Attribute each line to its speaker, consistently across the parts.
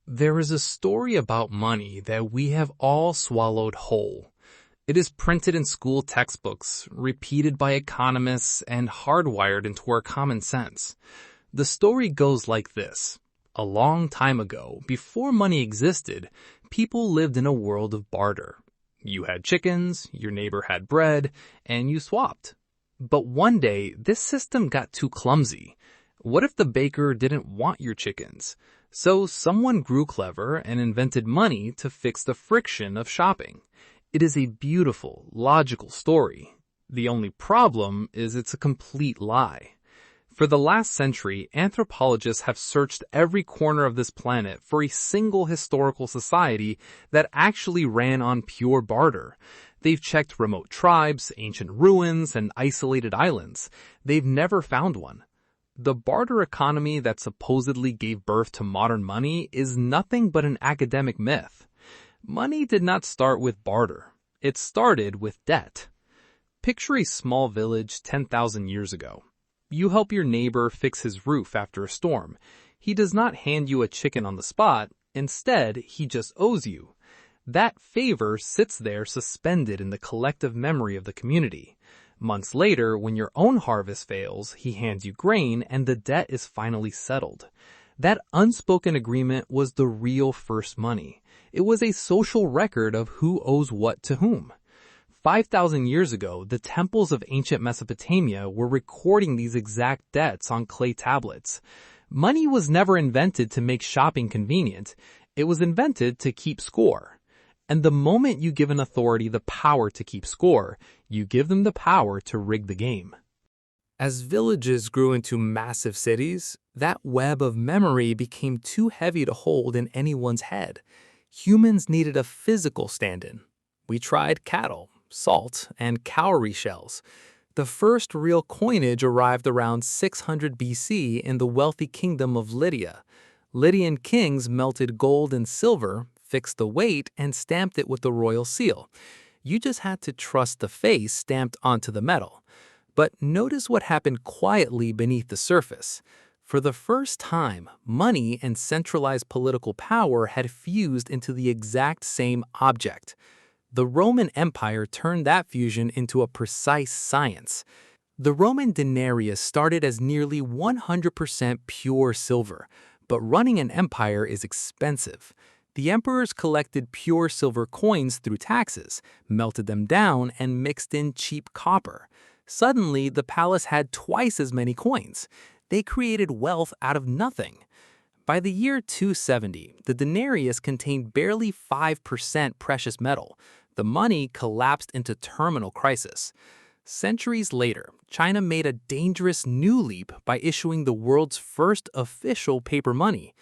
Speaker 1: There is a story about money that we have all swallowed whole. It is printed in school textbooks, repeated by economists, and hardwired into our common sense. The story goes like this. A long time ago, before money existed, people lived in a world of barter. You had chickens, your neighbor had bread, and you swapped. But one day, this system got too clumsy. What if the baker didn't want your chickens? So someone grew clever and invented money to fix the friction of shopping. It is a beautiful, logical story. The only problem is it's a complete lie. For the last century, anthropologists have searched every corner of this planet for a single historical society that actually ran on pure barter. They've checked remote tribes, ancient ruins, and isolated islands. They've never found one. The barter economy that supposedly gave birth to modern money is nothing but an academic myth. Money did not start with barter. It started with debt. Picture a small village 10,000 years ago. You help your neighbor fix his roof after a storm. He does not hand you a chicken on the spot. Instead, he just owes you. That favor sits there suspended in the collective memory of the community. Months later, when your own harvest fails, he hands you grain and the debt is finally settled. That unspoken agreement was the real first money. It was a social record of who owes what to whom. 5,000 years ago, the temples of ancient Mesopotamia were recording these exact debts on clay tablets. Money was never invented to make shopping convenient. It was invented to keep score. And the moment you give an authority the power to keep score, you give them the power to rig the game. As villages grew into massive cities, that web of memory became too heavy to hold in anyone's head. Humans needed a physical stand-in. We tried cattle, salt, and cowrie shells. The first real coinage arrived around 600 BC in the wealthy kingdom of Lydia. Lydian kings melted gold and silver, fixed the weight, and stamped it with the royal seal. You just had to trust the face stamped onto the metal. But notice what happened quietly beneath the surface. For the first time, money and centralized political power had fused into the exact same object. The Roman Empire turned that fusion into a precise science. The Roman denarius started as nearly 100% pure silver, but running an empire is expensive. The emperors collected pure silver coins through taxes, melted them down, and mixed in cheap copper. Suddenly, the palace had twice as many coins. They created wealth out of nothing. By the year 270, the denarius contained barely 5% precious metal. The money collapsed into terminal crisis. Centuries later, China made a dangerous new leap by issuing the world's first official paper money.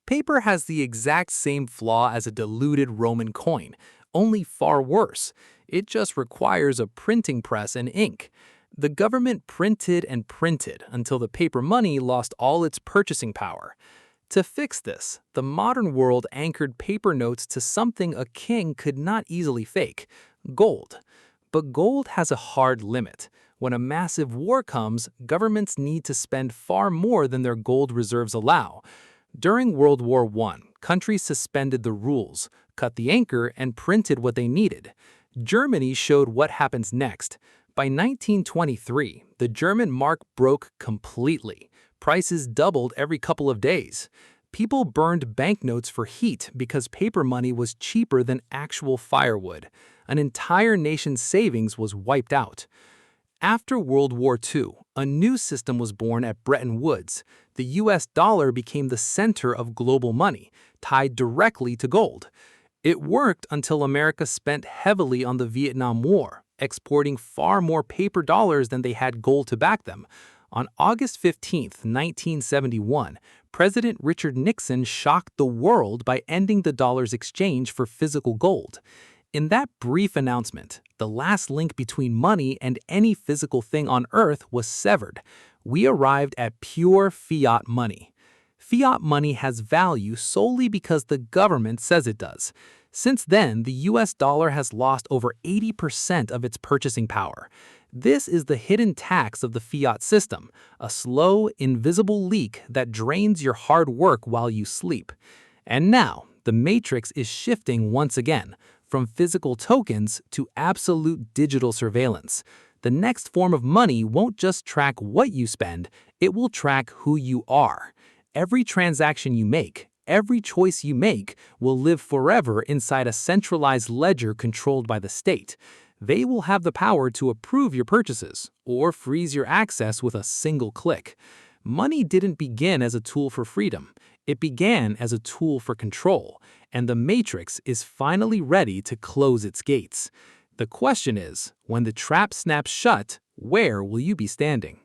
Speaker 1: Paper has the exact same flaw as a diluted Roman coin, only far worse. It just requires a printing press and ink. The government printed and printed until the paper money lost all its purchasing power. To fix this, the modern world anchored paper notes to something a king could not easily fake: gold. But gold has a hard limit. When a massive war comes, governments need to spend far more than their gold reserves allow. During World War I, countries suspended the rules, cut the anchor, and printed what they needed. Germany showed what happens next. By 1923, the German mark broke completely. Prices doubled every couple of days. People burned banknotes for heat because paper money was cheaper than actual firewood. An entire nation's savings was wiped out. After World War II, a new system was born at Bretton Woods. The US dollar became the center of global money, tied directly to gold. It worked until America spent heavily on the Vietnam War, exporting far more paper dollars than they had gold to back them. On August 15, 1971, President Richard Nixon shocked the world by ending the dollar's exchange for physical gold. In that brief announcement, the last link between money and any physical thing on Earth was severed. We arrived at pure fiat money. Fiat money has value solely because the government says it does. Since then, the US dollar has lost over 80% of its purchasing power. This is the hidden tax of the fiat system, a slow, invisible leak that drains your hard work while you sleep.
Speaker 2: And now, the matrix is shifting once again, from physical tokens to absolute digital surveillance. The next form of money won't just track what you spend, it will track who you are. Every transaction you make, every choice you make, will live forever inside a centralized ledger controlled by the state. They will have the power to approve your purchases or freeze your access with a single click. Money didn't begin as a tool for freedom. It began as a tool for control, and the matrix is finally ready to close its gates. The question is, when the trap snaps shut, where will you be standing?